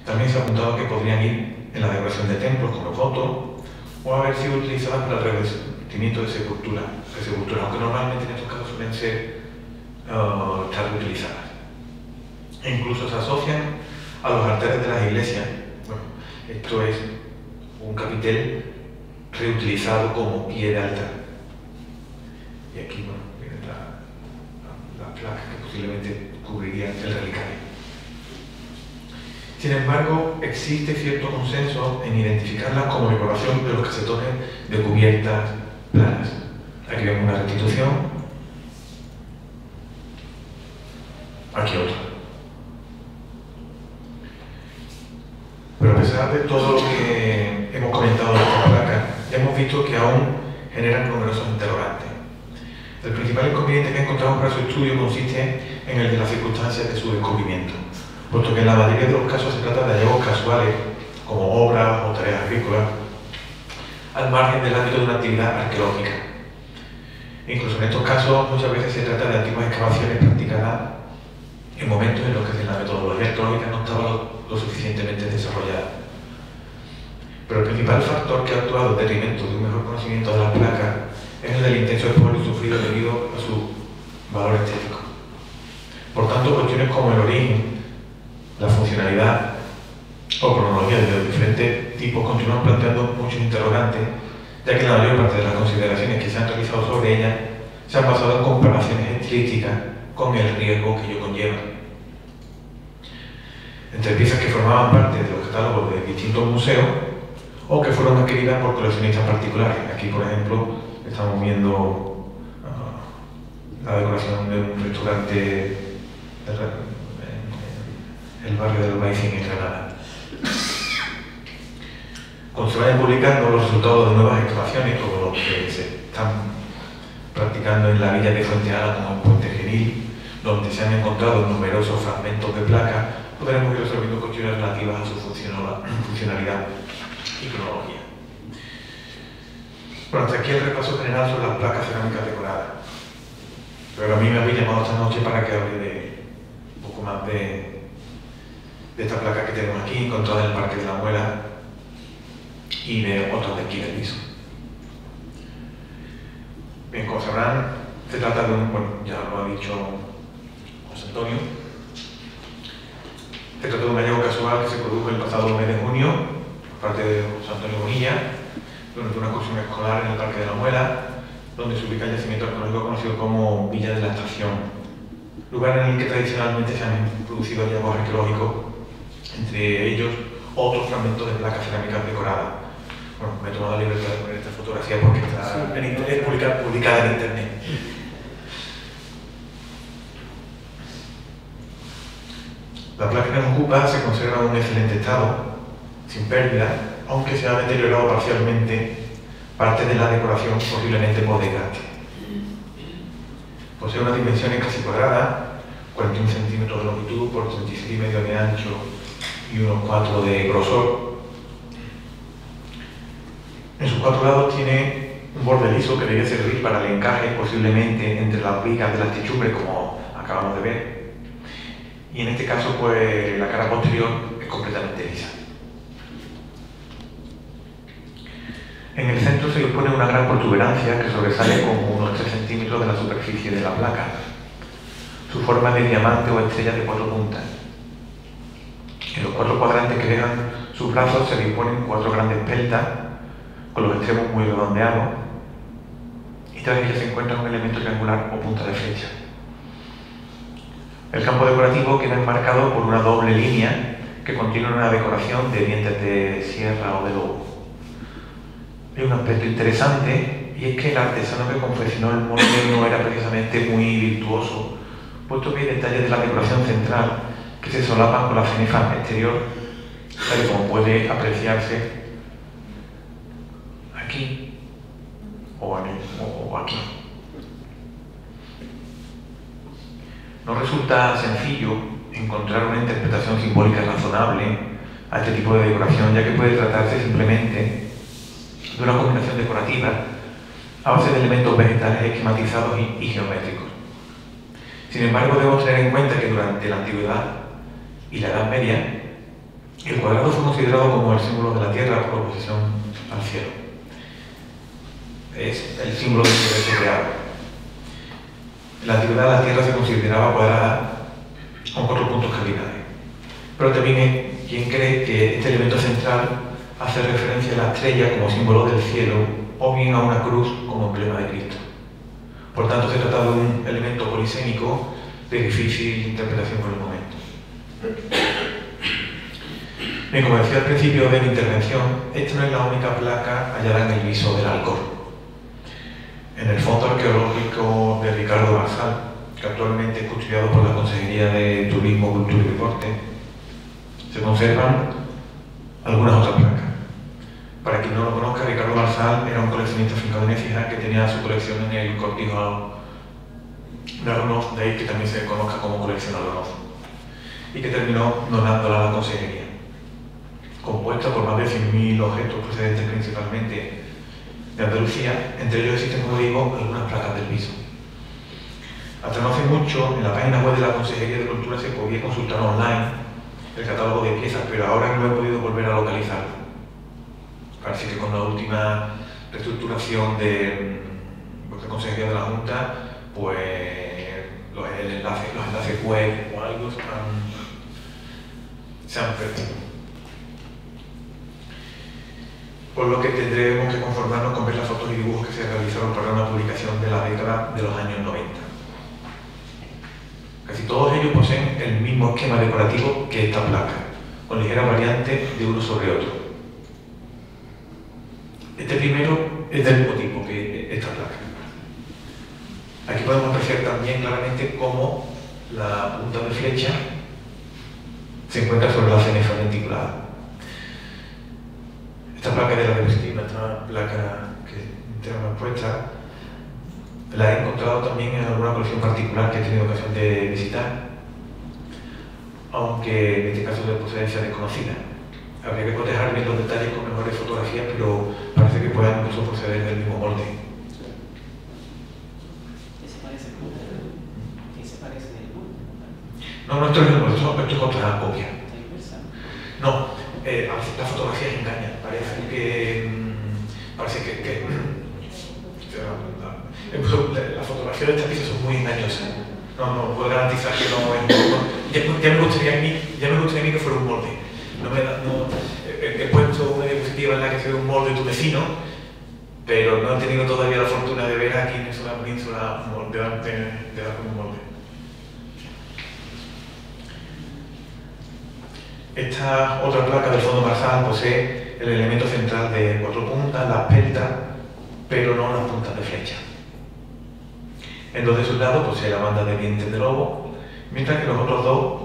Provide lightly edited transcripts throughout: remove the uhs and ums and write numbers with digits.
También se ha apuntado que podrían ir en la decoración de templos como votos o haber sido utilizadas para el revestimiento de sepulturas, aunque normalmente en estos casos suelen ser estar reutilizadas. E incluso se asocian a los altares de las iglesias. Bueno, esto es un capitel reutilizado como pie de altar. Y aquí, bueno, viene la placa que posiblemente cubriría el relicario. Sin embargo, existe cierto consenso en identificarlas como decoración de los casetones de cubiertas planas. Aquí vemos una restitución, aquí otra. Pero a pesar de todo lo que hemos comentado de esta placa, ya hemos visto que aún generan numerosos interrogantes. El principal inconveniente que encontramos para su estudio consiste en el de las circunstancias de su descubrimiento, puesto que en la mayoría de los casos se trata de hallazgos casuales, como obras o tareas agrícolas, al margen del ámbito de una actividad arqueológica. Incluso en estos casos muchas veces se trata de antiguas excavaciones practicadas en momentos en los que la metodología arqueológica no estaba lo suficientemente desarrollada. Pero el principal factor que ha actuado en detrimento de un mejor conocimiento de las placas es el del intenso expolio sufrido debido a su valor estético. Por tanto, cuestiones como el origen, la funcionalidad o cronología de los diferentes tipos continúan planteando muchos interrogantes, ya que la mayor parte de las consideraciones que se han realizado sobre ellas se han basado en comparaciones estilísticas con el riesgo que ello conlleva. Entre piezas que formaban parte de los catálogos de distintos museos o que fueron adquiridas por coleccionistas particulares. Aquí, por ejemplo, estamos viendo la decoración de un restaurante en el barrio del Baicín en Granada. Cuando se vayan publicando los resultados de nuevas excavaciones, como los que se están practicando en la villa de Fuenteala, como el Puente Genil, donde se han encontrado numerosos fragmentos de placas, podremos ir resolviendo cuestiones relativas a su funcionalidad y cronología. Bueno, hasta aquí el repaso general sobre las placas cerámicas decoradas. Pero a mí me habéis llamado esta noche para que hable de un poco más de esta placa que tenemos aquí, encontrada en el Parque de la Muela, y de otras de aquí del piso. Bien, como sabrán, se trata de un, bueno, ya lo ha dicho José Antonio, se trata de un hallazgo casual que se produjo el pasado mes de junio por parte de José Antonio Bonilla durante una excursión escolar en el Parque de la Muela, donde se ubica el yacimiento arqueológico conocido como Villa de la Estación, lugar en el que tradicionalmente se han producido hallazgos arqueológicos, entre ellos otros fragmentos de placas cerámicas decoradas. Bueno, me he tomado la libertad de poner esta fotografía porque está en internet, publicada en internet. La placa que nos ocupa se conserva en un excelente estado, sin pérdida, aunque se ha deteriorado parcialmente parte de la decoración, posiblemente por desgaste. Posee unas dimensiones casi cuadradas, 41 centímetros de longitud por 36,5 de ancho y unos 4 de grosor. En sus cuatro lados tiene un borde liso que debe servir para el encaje, posiblemente entre las vigas de las techumbres, como acabamos de ver. Y en este caso, pues, la cara posterior es completamente lisa. En el centro se dispone una gran protuberancia que sobresale como unos 3 centímetros de la superficie de la placa. Su forma es de diamante o estrella de 4 puntas. En los 4 cuadrantes que dejan sus brazos se disponen 4 grandes peltas, con los extremos muy redondeados, y tras ellas se encuentra un elemento triangular o punta de flecha. El campo decorativo queda enmarcado por una doble línea que contiene una decoración de dientes de sierra o de lobo. Hay un aspecto interesante, y es que el artesano que confeccionó el molde no era precisamente muy virtuoso, puesto que hay detalles de la decoración central que se solapan con la cenefa exterior, tal y como puede apreciarse aquí o aquí. No resulta sencillo encontrar una interpretación simbólica razonable a este tipo de decoración, ya que puede tratarse simplemente de una combinación decorativa a base de elementos vegetales esquematizados y geométricos. Sin embargo, debemos tener en cuenta que durante la Antigüedad y la Edad Media El cuadrado fue considerado como el símbolo de la Tierra por oposición al cielo. Es el símbolo del universo creado. En la antigüedad la Tierra se consideraba cuadrada con 4 puntos cardinales. Pero también hay quien cree que este elemento central hace referencia a la estrella como símbolo del cielo o bien a una cruz como emblema de Cristo. Por tanto, se trata de un elemento polisémico de difícil interpretación por el momento. Bien, como decía al principio de mi intervención, esta no es la única placa hallada en el viso del Alcor. En el Fondo Arqueológico de Ricardo Marsal, que actualmente es custodiado por la Consejería de Turismo, Cultura y Deporte, se conservan algunas otras placas. Para quien no lo conozca, Ricardo Marsal era un coleccionista afincado en Écija que tenía su colección en el Cortijo de Aronoz, de ahí que también se conozca como colección Aronoz, y que terminó donándola a la Consejería. Compuesta por más de 100.000 objetos procedentes principalmente de Andalucía, entre ellos existen, como digo, algunas placas del viso. Hasta no hace mucho, en la página web de la Consejería de Cultura se podía consultar online el catálogo de piezas, pero ahora no he podido volver a localizarlo. Parece que con la última reestructuración de la Consejería de la Junta, pues los enlaces web o algo se han perdido. Por lo que tendremos que conformarnos con ver las fotos y dibujos que se realizaron para una publicación de la década de los años 90. Casi todos ellos poseen el mismo esquema decorativo que esta placa, con ligeras variantes de uno sobre otro. Este primero es del mismo tipo que esta placa. Aquí podemos apreciar también claramente cómo la punta de flecha se encuentra sobre la cenefa denticulada. Esta placa de la diapositiva, esta placa que tenemos puesta, la he encontrado también en alguna colección particular que he tenido ocasión de visitar, aunque en este caso de procedencia desconocida. Habría que cotejar bien los detalles con mejores fotografías, pero parece que puedan incluso proceder del mismo molde. ¿Qué se parece del molde? No, esto es el molde, esto es otra copia. ¿Está inversa? No, las fotografías engañan, parece que las fotografías de esta pieza son muy engañosas. No puedo garantizar que no es. Ya me gustaría a mí que fuera un molde. He puesto una diapositiva en la que se ve un molde tunecino, pero no he tenido todavía la fortuna de ver aquí en esa península de dar con un molde. Esta otra placa del fondo Marsal posee el elemento central de 4 puntas, la espelta, pero no las puntas de flecha. En 2 de sus lados posee la banda de dientes de lobo, mientras que los otros 2,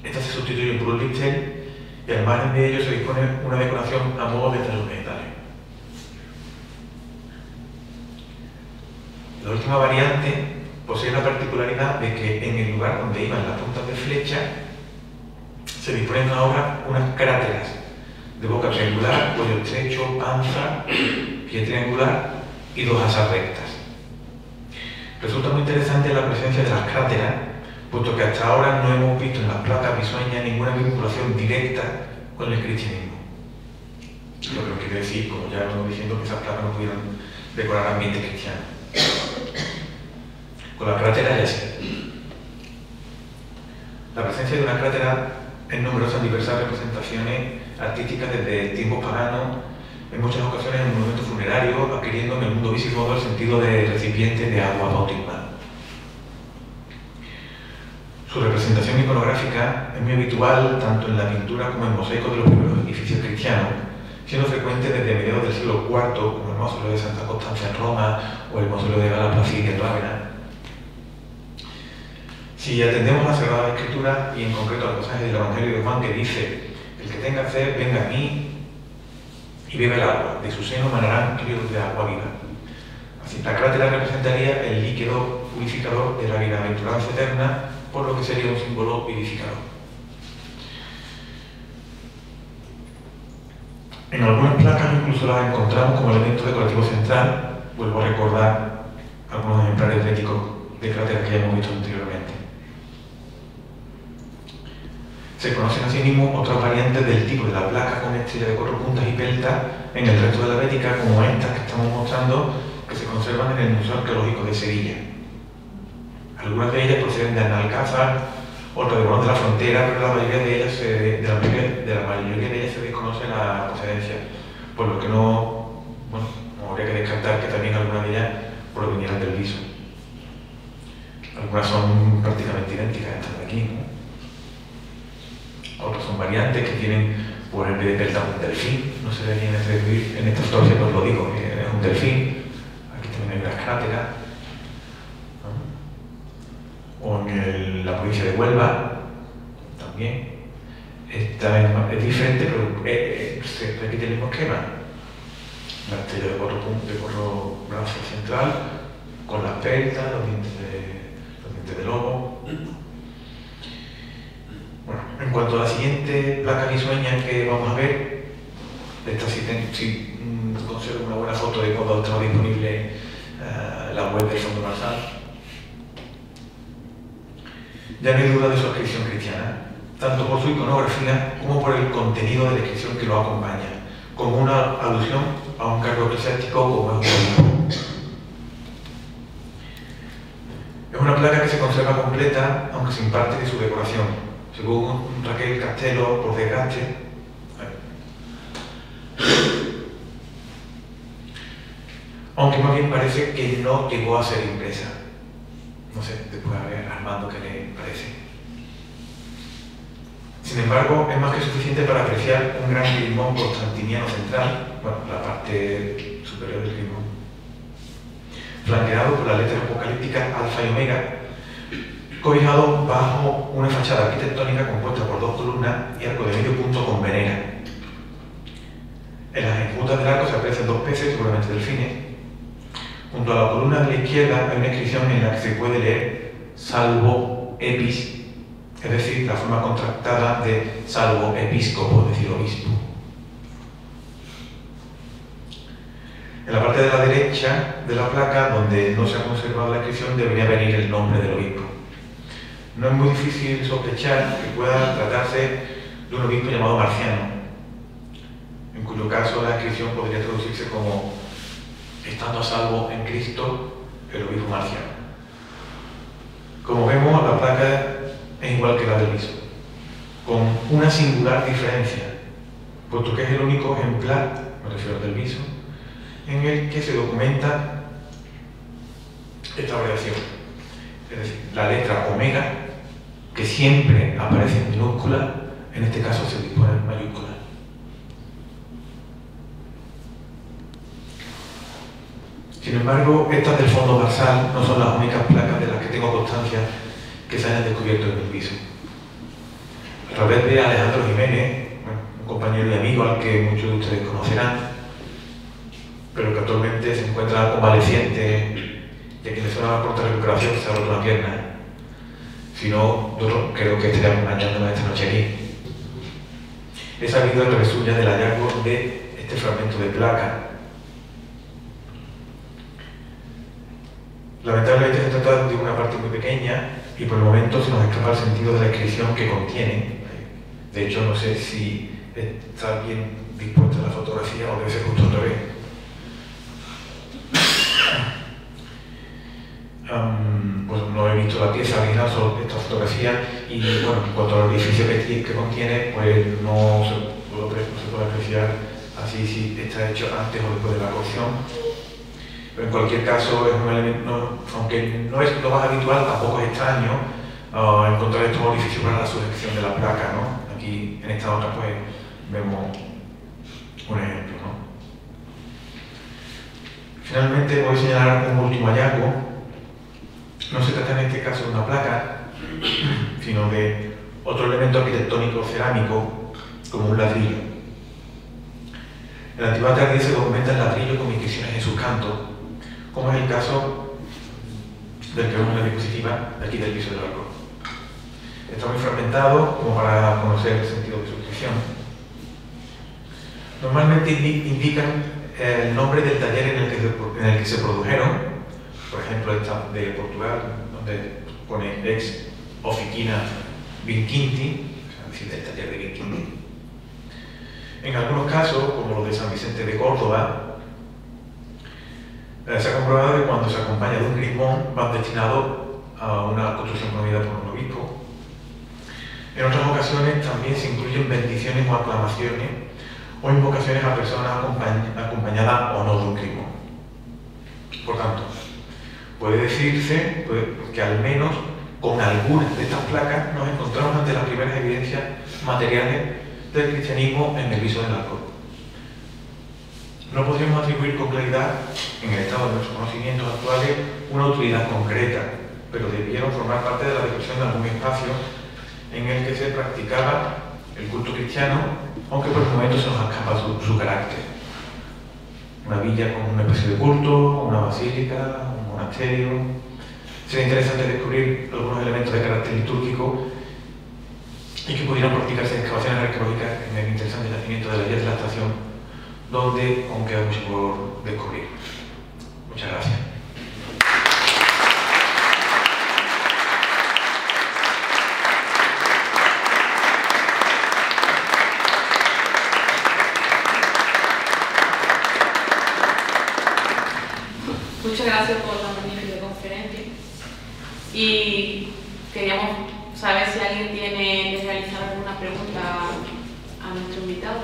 estas se sustituyen por un lintel y al margen de ello se dispone una decoración a modo de tallos vegetales. La última variante posee la particularidad de que en el lugar donde iban las puntas de flecha se disponen ahora unas cráteras de boca triangular, cuello estrecho, panza, pie triangular y 2 asas rectas. Resulta muy interesante la presencia de las cráteras, puesto que hasta ahora no hemos visto en las placas bisueñas ninguna vinculación directa con el cristianismo. Lo que no quiere decir, como ya hemos diciendo, que esas placas no pudieran decorar ambientes cristianos. Con la crátera ya sí. La presencia de una crátera en numerosas diversas representaciones artísticas desde tiempos paganos, en muchas ocasiones en monumentos funerarios, adquiriendo en el mundo visigodo el sentido de recipiente de agua bautismal. Su representación iconográfica es muy habitual tanto en la pintura como en mosaicos de los primeros edificios cristianos, siendo frecuente desde mediados del siglo IV, como el mausoleo de Santa Constancia en Roma o el mausoleo de Gala Placidia en Rávena. Si atendemos a la Sagrada Escritura y en concreto al pasaje del Evangelio de Juan que dice: el que tenga sed, venga a mí y bebe el agua, de su seno manarán ríos de agua viva. Así, la crátera representaría el líquido purificador de la bienaventuranza eterna, por lo que sería un símbolo vivificador. En algunas placas incluso las encontramos como elemento decorativo central. Vuelvo a recordar algunos ejemplares réticos de cráteras que ya hemos visto anteriormente. Se conocen asimismo otras variantes del tipo de la placa con estrella de 4 puntas y pelta en el resto de la Bética, como estas que estamos mostrando, que se conservan en el Museo Arqueológico de Sevilla. Algunas de ellas proceden de Analcázar, otras de Morón de la Frontera, pero la mayoría de ellas se desconoce la procedencia, por lo que no habría que descartar que también algunas de ellas provinieran del Viso. Algunas son prácticamente idénticas a estas de aquí, ¿no? Otras son variantes que tienen, por ejemplo, de pelta un delfín, no se ve bien en esta fotografía, pues lo digo, es un delfín. Aquí también hay unas cráteras, ¿no? O en la provincia de Huelva, también. Esta es diferente, pero se repite el mismo esquema. La estrella de 4 brazos central, con las peltas, los dientes de lobo. Bueno, en cuanto a la siguiente placa risueña que vamos a ver, esta sí conservo una buena foto de cuando estaba disponible la web del Fondo Marsal. Ya no hay duda de su inscripción cristiana, tanto por su iconografía como por el contenido de la inscripción que lo acompaña, como una alusión a un cargo eclesiástico como es un obispo. Es una placa que se conserva completa, aunque sin parte de su decoración. Según Raquel Castelo, por desgaste, aunque más bien parece que no llegó a ser impresa. No sé, después a ver Armando qué le parece. Sin embargo, es más que suficiente para apreciar un gran grimón constantiniano central, bueno, la parte superior del grimón, flanqueado por las letras apocalípticas alfa y omega, cobijado bajo una fachada arquitectónica compuesta por 2 columnas y arco de medio punto con venera. En las enjutas del arco se aprecian 2 peces, seguramente delfines. Junto a la columna de la izquierda hay una inscripción en la que se puede leer salvo epis, es decir, la forma contractada de salvo episcopo, es decir, obispo. En la parte de la derecha de la placa, donde no se ha conservado la inscripción, debería venir el nombre del obispo. No es muy difícil sospechar que pueda tratarse de un obispo llamado Marciano, en cuyo caso la inscripción podría traducirse como estando a salvo en Cristo, el obispo Marciano. Como vemos, la placa es igual que la del Viso, con una singular diferencia, puesto que es el único ejemplar, me refiero al del Viso, en el que se documenta esta variación. Es decir, la letra omega, que siempre aparece en minúscula, en este caso se dispone en mayúscula. Sin embargo, estas del Fondo Marsal no son las únicas placas de las que tengo constancia que se hayan descubierto en el Viso. A través de Alejandro Jiménez, un compañero y amigo al que muchos de ustedes conocerán, pero que actualmente se encuentra convaleciente y a quien le suena la corta recuperación, se ha roto una pierna. Si no, yo creo que estaríamos engañándonos esta noche aquí. He sabido a través suya del hallazgo de este fragmento de placa. Lamentablemente se trata de una parte muy pequeña y por el momento se nos escapa el sentido de la inscripción que contiene. De hecho, no sé si está bien dispuesta la fotografía o debe ser justo al revés. Pues no he visto la pieza original, solo esta fotografía, y bueno, en cuanto al edificio que contiene, pues no se puede apreciar así si está hecho antes o después de la cocción. Pero en cualquier caso es un elemento, aunque no es lo más habitual, tampoco es extraño encontrar estos orificios para la sujeción de la placa, ¿no? Aquí en esta otra pues vemos un ejemplo, ¿no? Finalmente voy a señalar un último hallazgo. No se trata en este caso de una placa, sino de otro elemento arquitectónico cerámico, como un ladrillo. En la antigüedad tardía se documenta el ladrillo con inscripciones en sus cantos, como es el caso del que vemos en la diapositiva de aquí del Viso del Arco. Está muy fragmentado como para conocer el sentido de su inscripción. Normalmente indican el nombre del taller en el que se produjeron. Por ejemplo, esta de Portugal, donde pone ex Oficina Vinquinti, decir, del taller de Viking. En algunos casos, como los de San Vicente de Córdoba, se ha comprobado que cuando se acompaña de un crismón van destinados a una construcción promovida por un obispo. En otras ocasiones también se incluyen bendiciones o aclamaciones o invocaciones a personas acompañadas o no de un crismón. Por tanto, puede decirse que al menos con algunas de estas placas nos encontramos ante las primeras evidencias materiales del cristianismo en el viso del alcohol. No podríamos atribuir con claridad, en el estado de nuestros conocimientos actuales, una utilidad concreta, pero debieron formar parte de la descripción de algún espacio en el que se practicaba el culto cristiano, aunque por el momento se nos escapa su carácter. Una villa con una especie de culto, una basílica, un monasterio. Sería interesante descubrir algunos elementos de carácter litúrgico y que pudieran practicarse excavaciones arqueológicas en el interesante yacimiento de la Villa de la Estación, donde aún queda mucho por descubrir. Muchas gracias. Muchas gracias por la magnífica conferencia. Y queríamos saber si alguien tiene que realizar alguna pregunta a nuestro invitado.